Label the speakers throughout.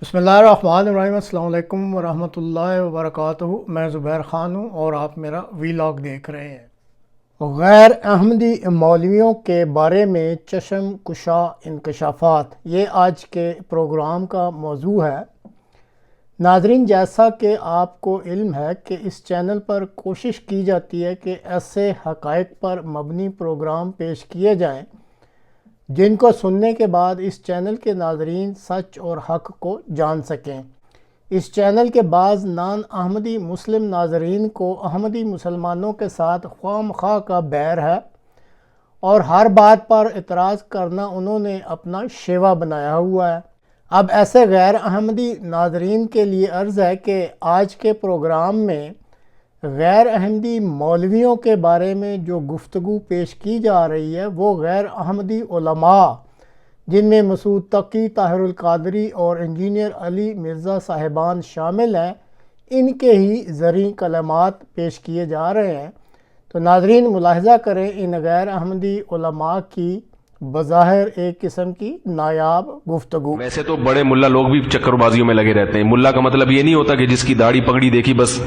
Speaker 1: बिस्मिल्लाहिर्रहमानिर्रहीम। अस्सलाम वालेकुम वरहमतुल्लाहि वबरकातुहू। मैं ज़ुबैर ख़ान हूँ और आप मेरा वीलॉग देख रहे हैं। गैर अहमदी मौलवियों के बारे में चश्म कुशा इंकशाफात, ये आज के प्रोग्राम का मौजू है। नाज़रीन, जैसा कि आपको इल्म है कि इस चैनल पर कोशिश की जाती है कि ऐसे हक़ाइक़ पर मबनी प्रोग्राम पेश किए जाएँ जिनको सुनने के बाद इस चैनल के नाज़रीन सच और हक़ को जान सकें। इस चैनल के बाज़ नान अहमदी मुस्लिम नाज़रीन को अहमदी मुसलमानों के साथ ख्वामख्वाह का बैर है और हर बात पर एतराज़ करना उन्होंने अपना शेवा बनाया हुआ है। अब ऐसे गैर अहमदी नाज़रीन के लिए अर्ज़ है कि आज के प्रोग्राम में गैर अहमदी मौलवियों के बारे में जो गुफ्तगू पेश की जा रही है वो गैर अहमदी उलमा, जिनमें मसूद तकी, ताहिरुल कादरी और इंजीनियर अली मिर्ज़ा साहिबान शामिल हैं, इनके ही ज़री कलमात पेश किए जा रहे हैं। तो नाज़रीन मुलाहिज़ा करें इन गैर अहमदी उलमा की बज़ाहिर एक किस्म की नायाब गुफ्तगू।
Speaker 2: वैसे तो बड़े मुल्ला लोग भी चक्करबाजियों में लगे रहते हैं। मुल्ला का मतलब ये नहीं होता कि जिसकी दाढ़ी पगड़ी देखी बस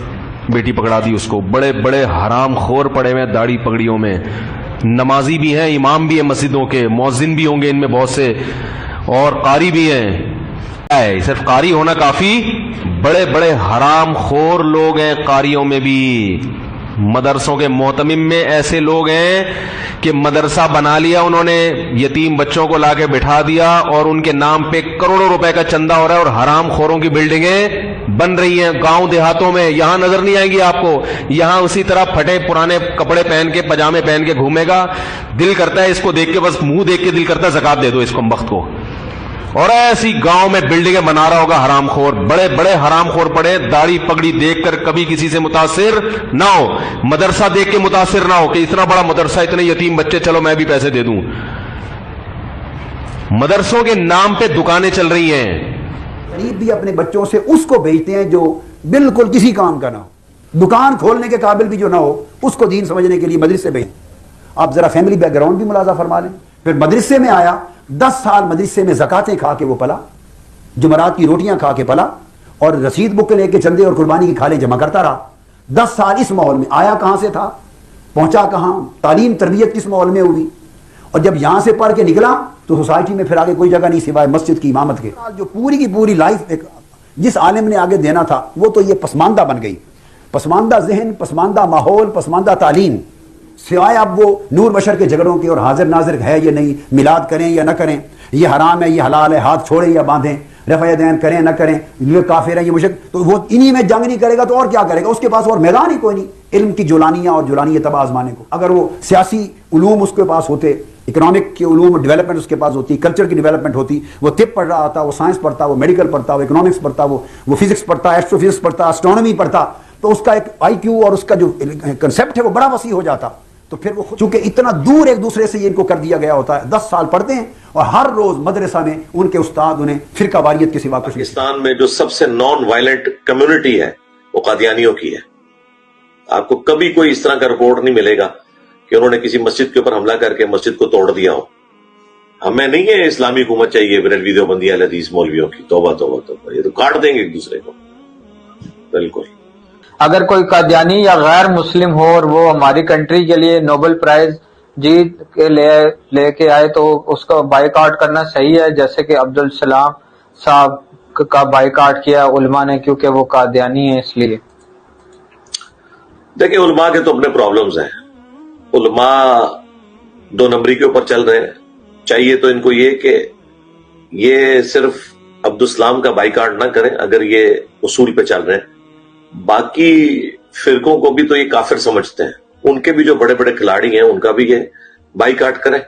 Speaker 2: बेटी पकड़ा दी उसको। बड़े बड़े हराम खोर पड़े हुए दाढ़ी पगड़ियों में, नमाजी भी हैं, इमाम भी हैं मस्जिदों के, मौज़िन भी होंगे इनमें बहुत से, और कारी भी हैं। सिर्फ कारी होना काफी? बड़े बड़े हराम खोर लोग हैं कारियों में भी। मदरसों के मोहतमिम में ऐसे लोग हैं कि मदरसा बना लिया उन्होंने, यतीम बच्चों को लाके बिठा दिया और उनके नाम पे करोड़ों रुपए का चंदा हो रहा है और हराम खोरों की बिल्डिंगें बन रही हैं गांव देहातों में। यहां नजर नहीं आएंगी आपको। यहां उसी तरह फटे पुराने कपड़े पहन के, पजामे पहन के घूमेगा। दिल करता है इसको देख के, बस मुंह देख के दिल करता है ज़कात दे दो इसको वक्त को। और ऐसी गांव में बिल्डिंगें बना रहा होगा हरामखोर। बड़े बड़े हरामखोर पड़े, दाढ़ी पगड़ी देखकर कभी किसी से मुतासिर ना हो, मदरसा देख के मुतासिर ना हो कि इतना बड़ा मदरसा, इतने यतीम बच्चे, चलो मैं भी पैसे दे दूं। मदरसों के नाम पे दुकानें चल रही हैं।
Speaker 3: गरीब भी अपने बच्चों से उसको भेजते हैं जो बिल्कुल किसी काम का ना हो, दुकान खोलने के काबिल भी जो ना हो, उसको दीन समझने के लिए मदरसे भेज। आप जरा फैमिली बैकग्राउंड भी मुलाजा फरमा लें। फिर मदरसे में आया, 10 साल मदरसे में ज़कातें खा के वो पला, जुमरात की रोटियां खा के पला और रसीद बुक लेके चंदे और कुर्बानी की खाले जमा करता रहा। 10 साल इस माहौल में आया, कहां से था, पहुंचा कहां, तालीम तरबियत किस माहौल में हुई, और जब यहां से पढ़ के निकला तो सोसाइटी में फिर आगे कोई जगह नहीं सिवाय मस्जिद की इमामत के। जो पूरी की पूरी लाइफ जिस आलिम ने आगे देना था वो तो ये पसमानदा बन गई। पसमानदा जहन, पसमानदा माहौल, पसमानदा तालीम, सिवाय अब वो नूर बशर के झगड़ों के और हाजिर नाजिर है या नहीं, मिलाद करें या न करें, ये हराम है, ये हलाल है, हाथ छोड़ें या बांधें, रफ़ा दैन करें न करें, ये काफिर है, ये मुशरिक, तो वो इन्हीं में जंग नहीं करेगा तो और क्या करेगा? उसके पास और मैदान ही कोई नहीं इल्म की जुलानियाँ और जुलानी तबाह आजमाने को। अगर वो सियासी उलूम उसके पास होते, इकोनॉमिक के उलूम डेवलपमेंट उसके पास होती, कल्चर की डेवलपमेंट होती, वो तिब पढ़ रहा था, वो साइंस पढ़ता, वो मेडिकल पढ़ता, वो इकोनॉमिक्स पढ़ता, वो फिजिक्स पढ़ता, एस्ट्रोफिजिक्स पढ़ता, एस्ट्रोनॉमी पढ़ता, तो उसका एक IQ और उसका जो कंसेप्ट है वो बड़ा वसी हो जाता। तो फिर वो चूंकि इतना दूर एक दूसरे से ये इनको कर दिया गया होता है, 10 साल पढ़ते हैं और हर रोज मदरसा में उनके उस्ताद उन्हें फिरका वारियत के सिवा कुछ।
Speaker 4: पाकिस्तान में जो सबसे नॉन वायलेंट कम्युनिटी है वो कादियानियों की है। आपको कभी कोई इस तरह का रिपोर्ट नहीं मिलेगा कि उन्होंने किसी मस्जिद के ऊपर हमला करके मस्जिद को तोड़ दिया हो। हमें नहीं है इस्लामी हुकूमत चाहिए बरेलवी देवबंदी अहले हदीस मौलवियों की। तौबा तौबा तौबा, ये तो काट देंगे एक दूसरे को। बिल्कुल।
Speaker 5: अगर कोई कादियानी या गैर मुस्लिम हो और वो हमारी कंट्री के लिए नोबेल प्राइज जीत के लेके आए तो उसका बाइकआउट करना सही है, जैसे कि अब्दुल सलाम साहब का बाइकआउट किया उलमा ने, क्योंकि वो कादियानी है इसलिए।
Speaker 4: देखिए, उलमा के तो अपने प्रॉब्लम्स हैं। उलमा 2 नंबरी के ऊपर चल रहे हैं। चाहिए तो इनको ये कि ये सिर्फ अब्दुल सलाम का बाइकआउट ना करें अगर ये उसूल पे चल रहे हैं। बाकी फिरकों को भी तो ये काफिर समझते हैं, उनके भी जो बड़े बड़े खिलाड़ी हैं उनका भी ये बाइकआउट करें।